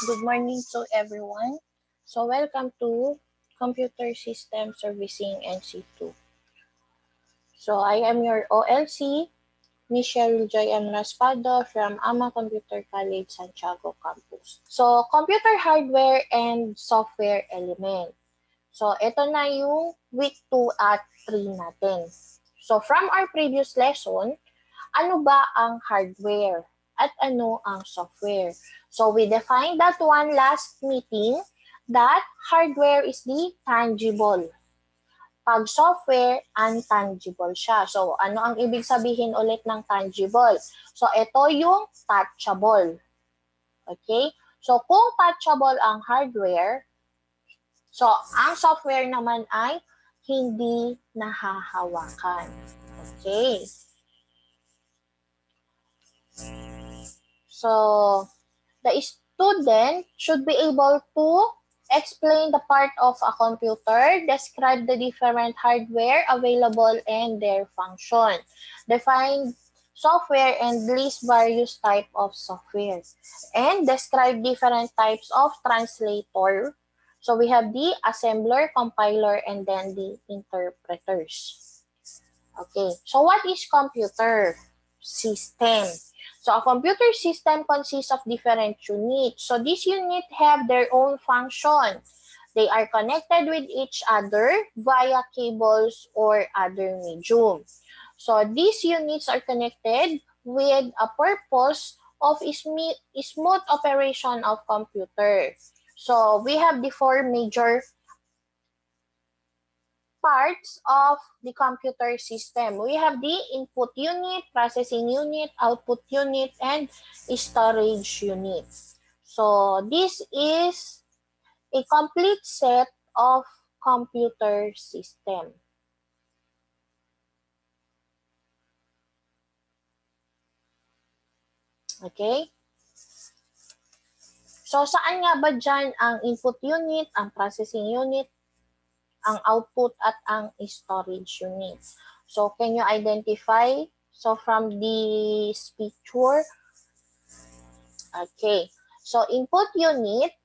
Good morning to everyone. So welcome to Computer System Servicing NC2. So I am your OLC, Michelle Joy M. Raspado from AMA Computer College, Santiago Campus. So computer hardware and software element. So ito na yung week 2 at 3 natin. So from our previous lesson, ano ba ang hardware at ano ang software? So we defined that one last meeting that hardware is the tangible. Pag software, intangible siya. So ano ang ibig sabihin ulit ng tangible? So ito yung touchable. Okay? So kung touchable ang hardware, so ang software naman ay hindi nahahawakan. Okay? So, the student should be able to explain the part of a computer, describe the different hardware available and their function, define software and list various types of software, and describe different types of translator. So, we have the assembler, compiler, and then the interpreters. Okay, so what is computer system? So a computer system consists of different units. So these units have their own function. They are connected with each other via cables or other medium. So these units are connected with a purpose of smooth operation of computer. So we have the four major parts of the computer system. We have the input unit, processing unit, output unit, and storage unit. So this is a complete set of computer system. Okay? So saan nga ba dyan ang input unit, ang processing unit, ang output at ang storage unit? So can you identify? So from this picture, okay. So input unit,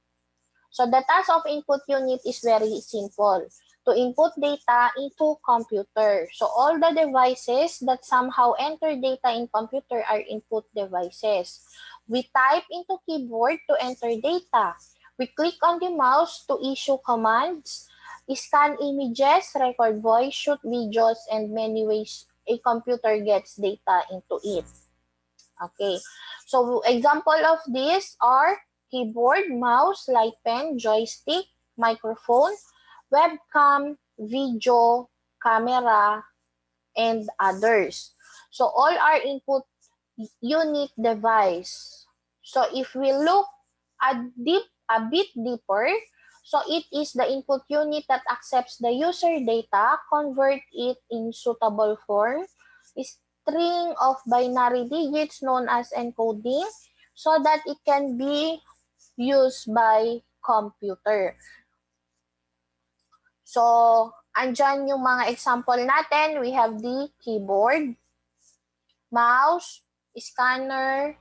so the task of input unit is very simple. To input data into computer. So all the devices that somehow enter data in computer are input devices. We type into keyboard to enter data. We click on the mouse to issue commands, scan images, record voice, shoot videos, and many ways a computer gets data into it. Okay, so example of these are keyboard, mouse, light pen, joystick, microphone, webcam, video, camera, and others. So all are input unit device. So if we look a bit deeper, so it is the input unit that accepts the user data, convert it in suitable form, string of binary digits known as encoding, so that it can be used by computer. So, andyan yung mga example natin. We have the keyboard, mouse, scanner,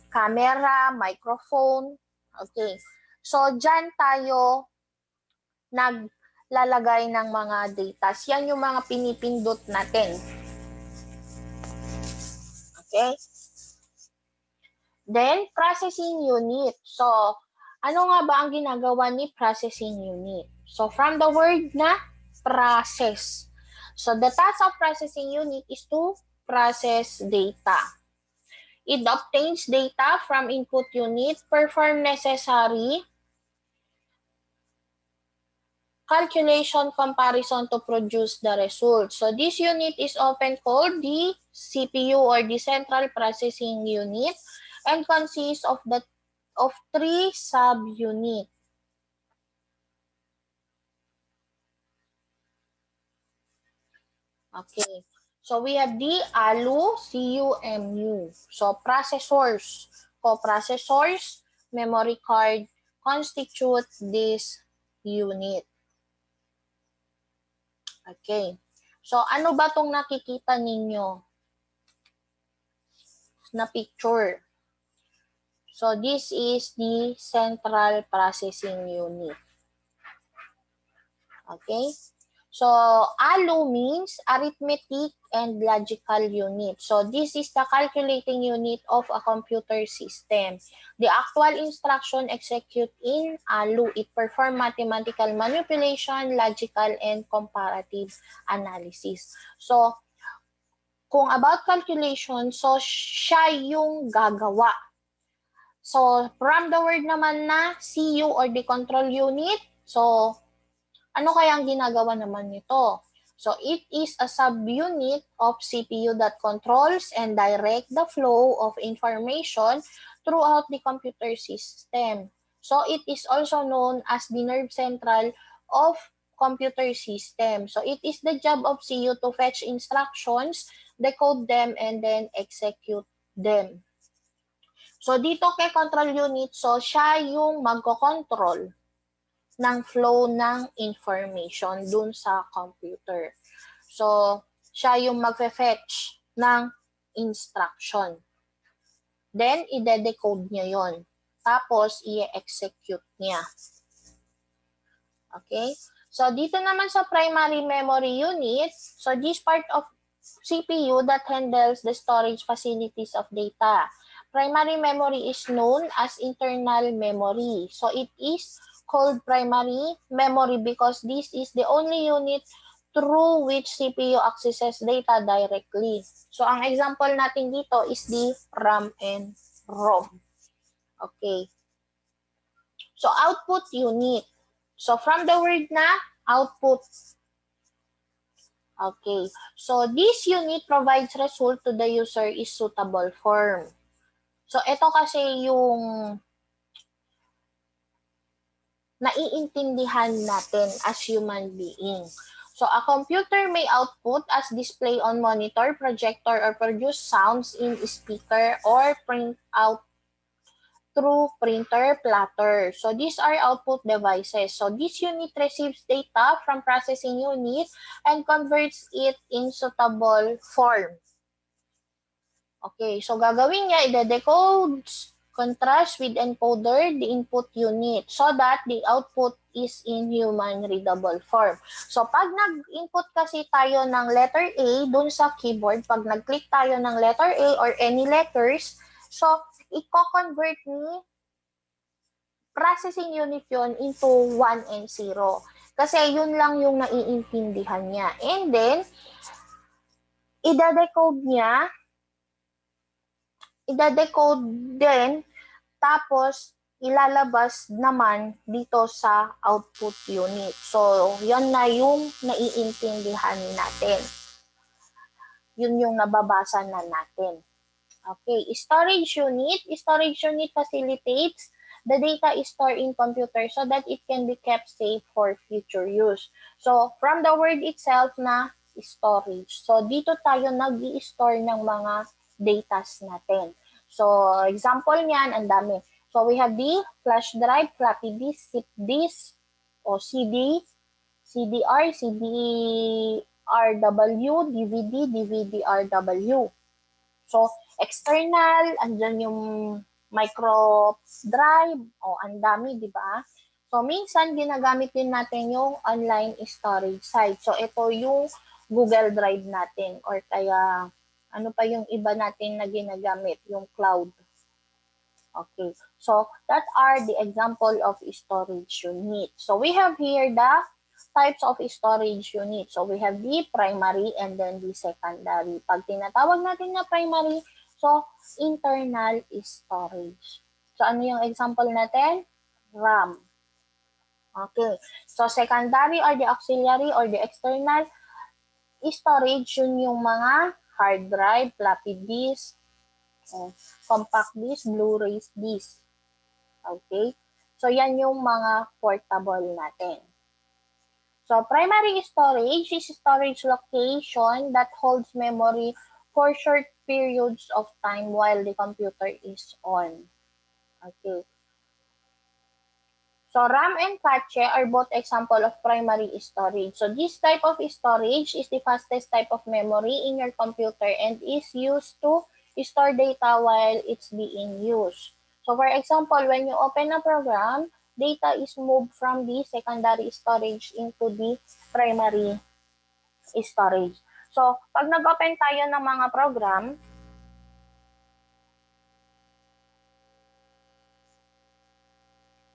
camera, microphone. Okay. So, dyan tayo naglalagay ng mga data. Yan yung mga pinipindot natin. Okay. Then, processing unit. So, ano nga ba ang ginagawa ni processing unit? So, from the word na process. So, the task of processing unit is to process data. It obtains data from input unit, perform necessary calculation comparison to produce the result. So, this unit is often called the CPU or the central processing unit and consists of three subunits. Okay. So, we have the ALU, CUMU. So, processors, coprocessors, memory card constitute this unit. Okay. So, ano ba itong nakikita ninyo na picture? So this is the central processing unit. Okay? So ALU means arithmetic and logical unit. So this is the calculating unit of a computer system. The actual instruction execute in ALU. It perform mathematical manipulation, logical, and comparative analysis. So kung about calculation, so siya yung gagawa. So from the word naman na CU or the control unit, so ano kaya ang ginagawa naman nito? So, it is a subunit of CPU that controls and direct the flow of information throughout the computer system. So, it is also known as the nerve central of computer system. So, it is the job of CPU to fetch instructions, decode them, and then execute them. So, dito kay control unit, so siya yung magko-control ng flow ng information dun sa computer. So, siya yung magfe-fetch ng instruction. Then, ide-decode niya yon. Tapos, i-execute niya. Okay? So, dito naman sa primary memory unit, so this part of CPU that handles the storage facilities of data. Primary memory is known as internal memory. So, it is called primary memory because this is the only unit through which CPU accesses data directly. So, ang example natin dito is the RAM and ROM. Okay. So, output unit. So, from the word na output. Okay. So, this unit provides result to the user is suitable form. So, ito kasi yung naiintindihan natin as human being. So, a computer may output as display on monitor, projector, or produce sounds in speaker or print out through printer, plotter. So, these are output devices. So, this unit receives data from processing unit and converts it in suitable form. Okay, so gagawin niya, ide-decodes contrast with encoder the input unit so that the output is in human readable form. So pag nag-input kasi tayo ng letter A dun sa keyboard, pag nag-click tayo ng letter A or any letters, so i-convert ni processing unit yon into 1 and 0. Kasi yun lang yung naiintindihan niya. And then, ida-decode din, tapos ilalabas naman dito sa output unit. So, yan na yung naiintindihan natin. Yun yung nababasa na natin. Okay, storage unit. Storage unit facilitates the data is stored in computer so that it can be kept safe for future use. So, from the word itself na storage. So, dito tayo nag-i-store ng mga datas natin. So, example niyan, ang dami. So, we have the flash drive, floppy disk, zip disk, o CD, CDR, CD-RW, DVD, DVD-RW. So, external, andyan yung micro drive, o ang dami, di ba? So, minsan, ginagamit din natin yung online storage site. So, ito yung Google Drive natin or kaya ano pa yung iba natin na ginagamit, yung cloud. Okay, so that are the example of storage unit. So we have here the types of storage unit. So we have the primary and then the secondary. Pag tinatawag natin na primary, so internal storage. So ano yung example natin? RAM. Okay, so secondary or the auxiliary or the external storage, yun yung mga hard drive, floppy disk, compact disk, Blu-ray disk. Okay? So, yan yung mga portable natin. So, primary storage is storage location that holds memory for short periods of time while the computer is on. Okay. So, RAM and cache are both example of primary storage. So, this type of storage is the fastest type of memory in your computer and is used to store data while it's being used. So for example, when you open a program, data is moved from the secondary storage into the primary storage. So pag nag-open tayo ng mga program,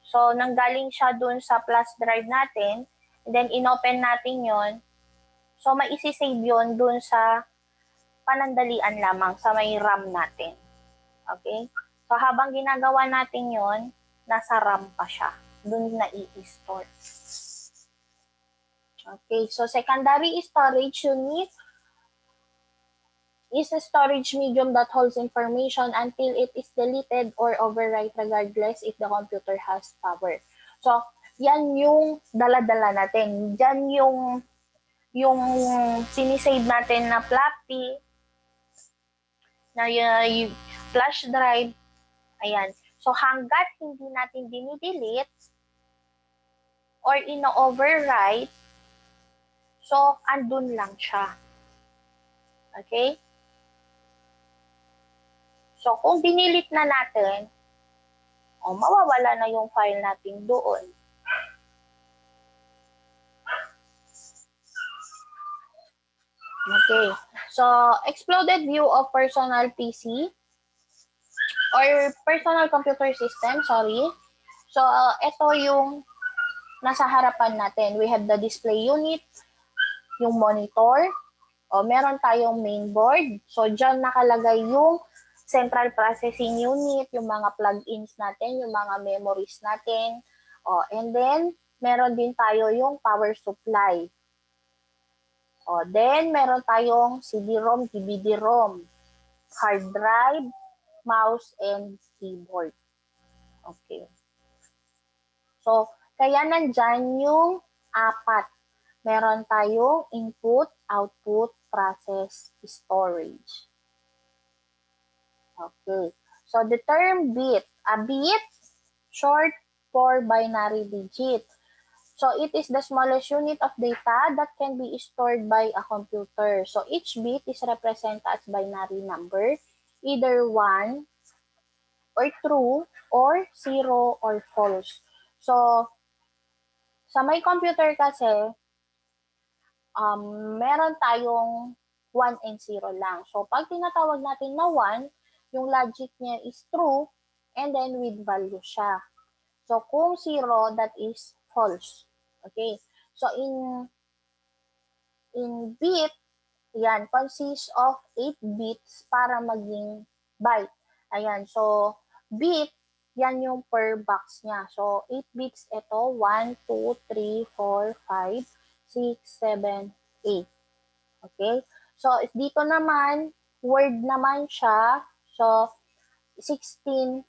so nanggaling siya dun sa flash drive natin, and then inopen natin yon. So maisisave yun dun sa panandalian lamang sa may RAM natin. Okay? So habang ginagawa natin yon, nasa RAM pa siya. Dun na i-store. Okay, so secondary storage unit is a storage medium that holds information until it is deleted or overwrite regardless if the computer has power. So, yan yung dala-dala natin. Yan yung sinisave natin na floppy, na yung flash drive. Ayan. So, hanggat hindi natin dinidelete or ino-overwrite, so, andun lang siya. Okay? So, kung dinilit na natin, mawawala na yung file natin doon. Okay. So, exploded view of personal PC or personal computer system, sorry. So, ito yung nasa harapan natin. We have the display unit, yung monitor, meron tayong mainboard. So, dyan nakalagay yung central processing unit, yung mga plugins natin, yung mga memories natin. And then, meron din tayo yung power supply. Then, meron tayong CD-ROM, DVD-ROM, hard drive, mouse, and keyboard. Okay. So, kaya nandyan yung apat. Meron tayong input, output, process, storage. Okay. So, the term bit. A bit, short for binary digit. So, it is the smallest unit of data that can be stored by a computer. So, each bit is represented as binary number, either 1 or true or 0 or false. So, sa may computer kasi, meron tayong 1 and 0 lang. So, pag tinatawag natin na 1, yung logic niya is true, and then with value siya. So, kung 0, that is false. Okay? So, in bit, yan, consists of 8 bits para maging byte. Ayan, so, bit, yan yung per box niya. So, 8 bits ito, 1, 2, 3, 4, 5, 6, 7, 8. Okay? So, dito naman, word naman siya. So, 16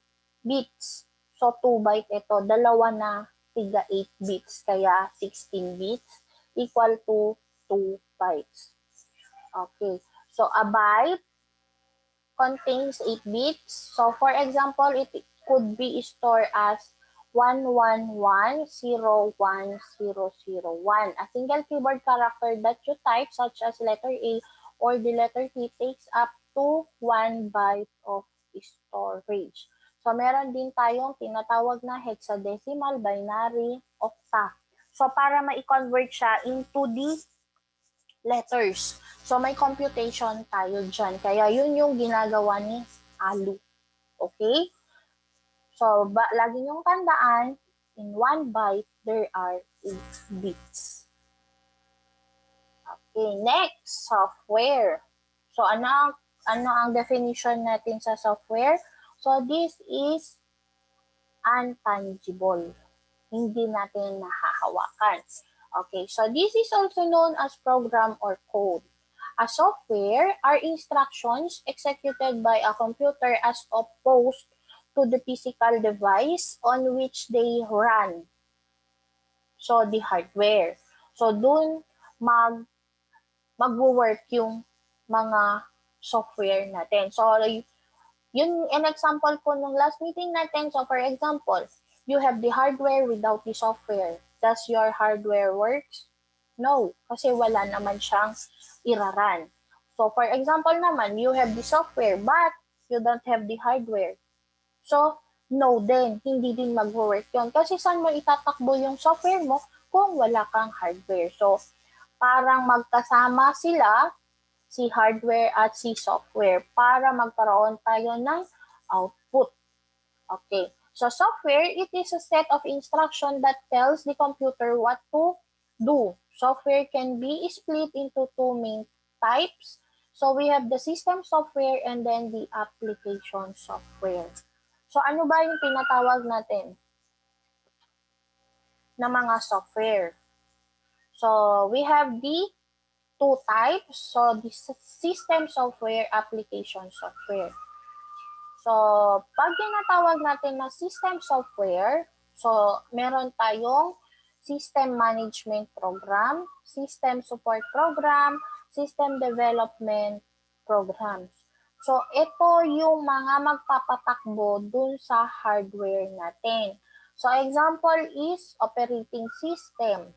bits. So, 2 byte ito. Dalawa na tiga 8 bits. Kaya, 16 bits equal to 2 bytes. Okay. So, a byte contains 8 bits. So, for example, it could be stored as 111010001. A single keyboard character that you type, such as letter A or the letter T, takes up to 1 byte of storage. So, meron din tayong tinatawag na hexadecimal, binary, octa. So, para ma-convert siya into the letters. So, may computation tayo dyan. Kaya, yun yung ginagawa ni ALU. Okay? So, lagi niyong tandaan, in 1 byte, there are 8 bits. Okay, next, software. So, ano ang definition natin sa software? So, this is intangible. Hindi natin nahahawakan. Okay, so this is also known as program or code. A software are instructions executed by a computer as opposed to the physical device on which they run. So, the hardware. So, dun mag-work yung mga software natin. So, yun an example ko nung last meeting natin. So, for example, you have the hardware without the software. Does your hardware works? No, kasi wala naman siyang iraran. So, for example naman, you have the software but you don't have the hardware. So, No din, hindi din mag-work yun. Kasi saan mo itatakbo yung software mo kung wala kang hardware? So, parang magkasama sila, si hardware at si software, para magkaroon tayo ng output. Okay. So, software, it is a set of instruction that tells the computer what to do. Software can be split into two main types. So, we have the system software and then the application software. So, ano ba yung tinatawag natin na mga software? So, we have the two types. So, the system software, application software. So, pag tinatawag natin na system software, so, meron tayong system management program, system support program, system development programs. So, ito yung mga magpapatakbo dun sa hardware natin. So, example is operating system,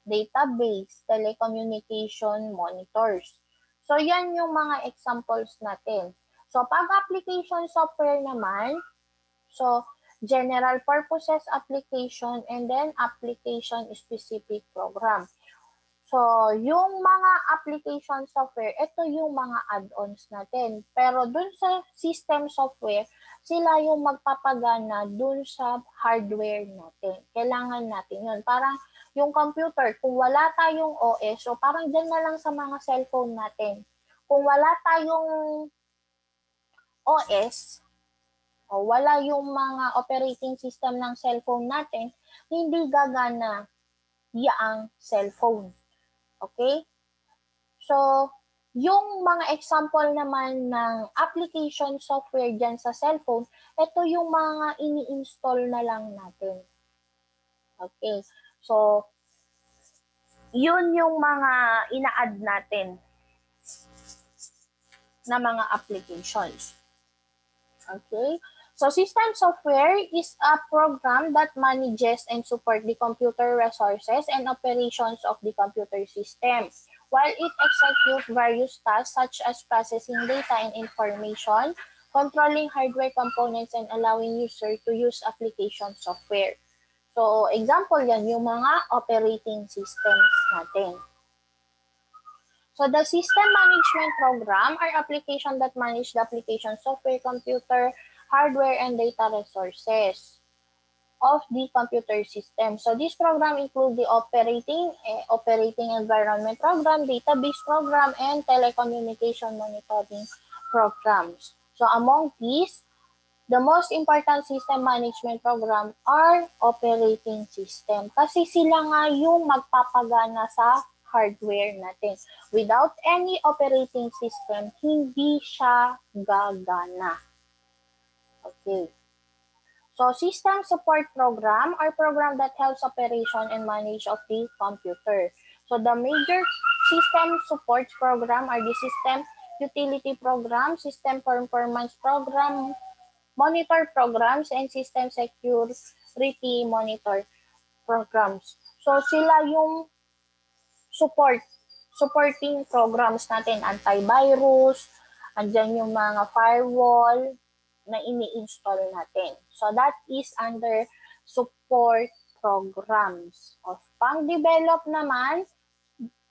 database, telecommunication monitors. So, yan yung mga examples natin. So, pag application software naman, so, general purposes application and then application specific program. So, yung mga application software, ito yung mga add-ons natin. Pero dun sa system software, sila yung magpapagana dun sa hardware natin. Kailangan natin yun. Parang yung computer, kung wala tayong OS, so parang dyan na lang sa mga cellphone natin. Kung wala tayong OS, o wala yung mga operating system ng cellphone natin, hindi gagana yaang cellphone. Okay? So, yung mga example naman ng application software dyan sa cellphone, ito yung mga ini-install na lang natin. Okay. So, yun yung mga ina-add natin na mga applications. Okay. So, system software is a program that manages and supports the computer resources and operations of the computer system, while it executes various tasks such as processing data and information, controlling hardware components, and allowing user to use application software. So, example yan, yung mga operating systems natin. So, the system management program are applications that manage the application software, computer, hardware, and data resources of the computer system. So, this program includes the operating environment program, database program, and telecommunication monitoring programs. So, among these, the most important system management program are operating system. Kasi sila nga yung magpapagana sa hardware natin. Without any operating system, hindi siya gagana. Okay. So, system support program are program that helps operation and manage of the computer. So, the major system support program are the system utility program, system performance program, monitor programs, and system security monitor programs. So, sila yung supporting programs natin, antivirus, andyan yung mga firewall na ini-install natin. So, that is under support programs. O, pang-develop naman,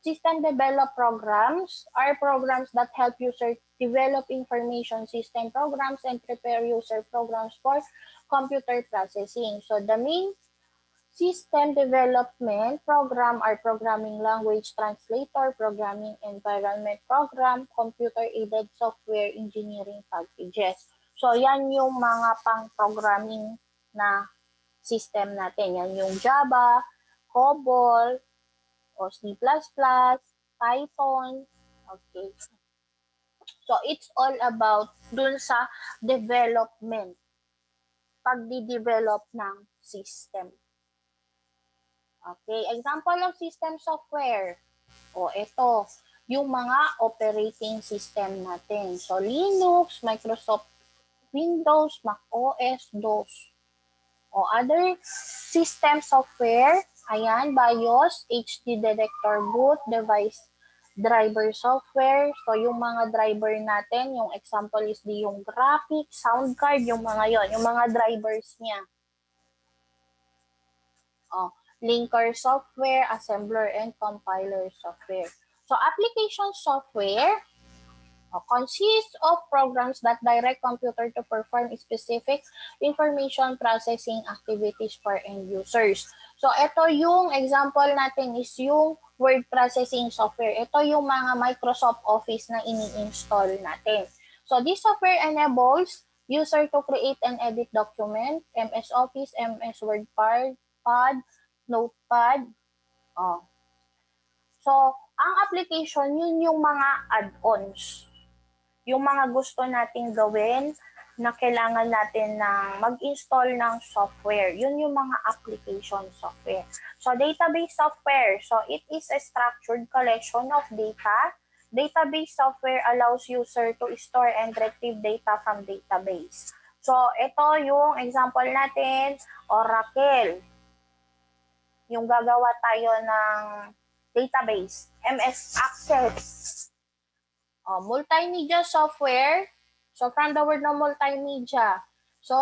system develop programs are programs that help user develop information system programs and prepare user programs for computer processing. So, the main system development program are programming language translator, programming environment program, computer-aided software engineering packages. So, yan yung mga pang-programming na system natin. Yan yung Java, COBOL, o C++, Python. Okay. So, it's all about dun sa development, pagdi-develop ng system. Okay, example of system software. O ito, yung mga operating system natin. So, Linux, Microsoft Windows, Mac OS, DOS. O other system software, ayan, BIOS, HD detector boot, device driver software. So, yung mga driver natin, yung example is yung graphics, sound card, yung mga yon, yung mga drivers niya. Linker software, assembler, and compiler software. So, application software consists of programs that direct computer to perform specific information processing activities for end users. So, ito yung example natin is yung word processing software. Ito yung mga Microsoft Office na ini-install natin. So, this software enables user to create and edit document, MS Office, MS Word, Notepad. So, ang application, yun yung mga add-ons. Yung mga gusto nating gawin na kailangan natin na mag-install ng software. Yun yung mga application software. So, database software. So, it is a structured collection of data. Database software allows user to store and retrieve data from database. So, ito yung example natin, Oracle. Yung gagawa tayo ng database, MS Access. Multimedia software. So, from the word ng multimedia. So,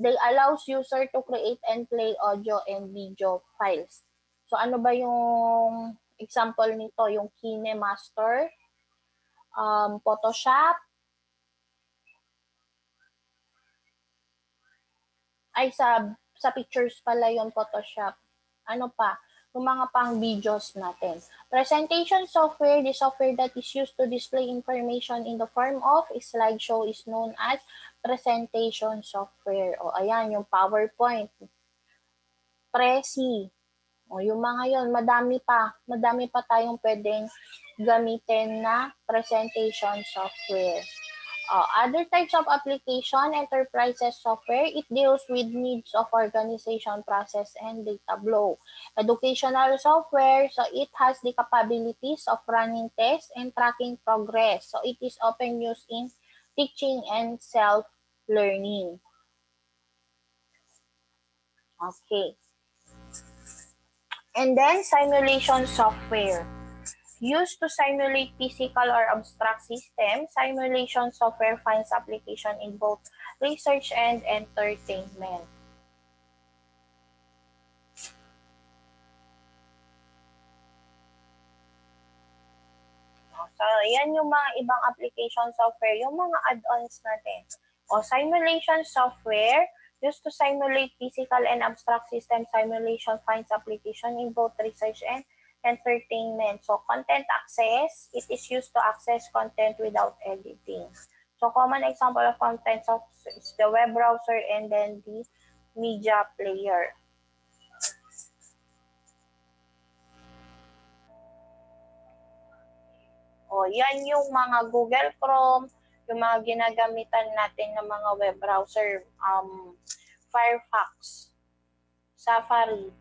they allows user to create and play audio and video files. So, ano ba yung example nito? Yung KineMaster, Photoshop, ay sa pictures pala yung Photoshop. Ano pa? Yung mga pang videos natin. Presentation software, the software that is used to display information in the form of a slideshow is known as presentation software. O ayan, yung PowerPoint. Prezi. O yung mga yon, madami pa tayong pwedeng gamitin na presentation software. Other types of application, enterprises software, it deals with needs of organization, process, and data flow. Educational software, so it has the capabilities of running tests and tracking progress. So it is often used in teaching and self-learning. Okay. And then simulation software. Used to simulate physical or abstract systems, simulation software finds application in both research and entertainment. So, yan yung mga ibang application software, yung mga add-ons natin. Simulation software, used to simulate physical and abstract system, simulation finds application in both research and entertainment. So, content access, it is used to access content without editing. So, common example of content is the web browser and then the media player. Yan yung mga Google Chrome, yung mga ginagamitan natin ng mga web browser, Firefox, Safari.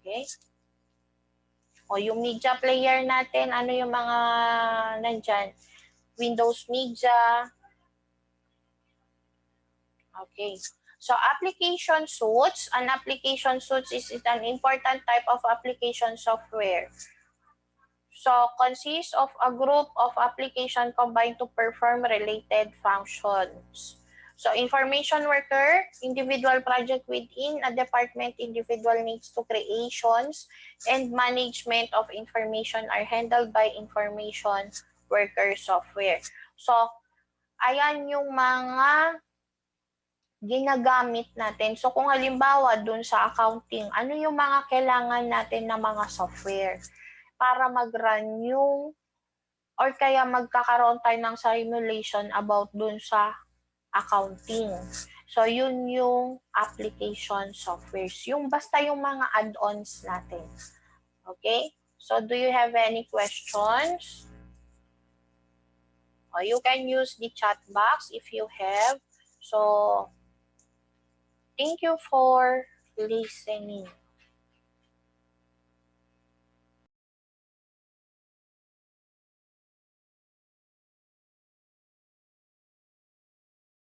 Okay? Yung media player natin, ano yung mga nandyan? Windows Media. Okay. So, application suites. An application suite is an important type of application software. So, consists of a group of application combined to perform related functions. So, information worker, individual project within a department, individual needs to creations and management of information are handled by information worker software. So, ayan yung mga ginagamit natin. So, kung halimbawa dun sa accounting, ano yung mga kailangan natin na mga software para mag-run yung or kaya magkakaroon tayo ng simulation about dun sa accounting. So, yun yung application softwares. Yung basta yung mga add-ons natin. Okay? So, do you have any questions? You can use the chat box if you have. So, thank you for listening.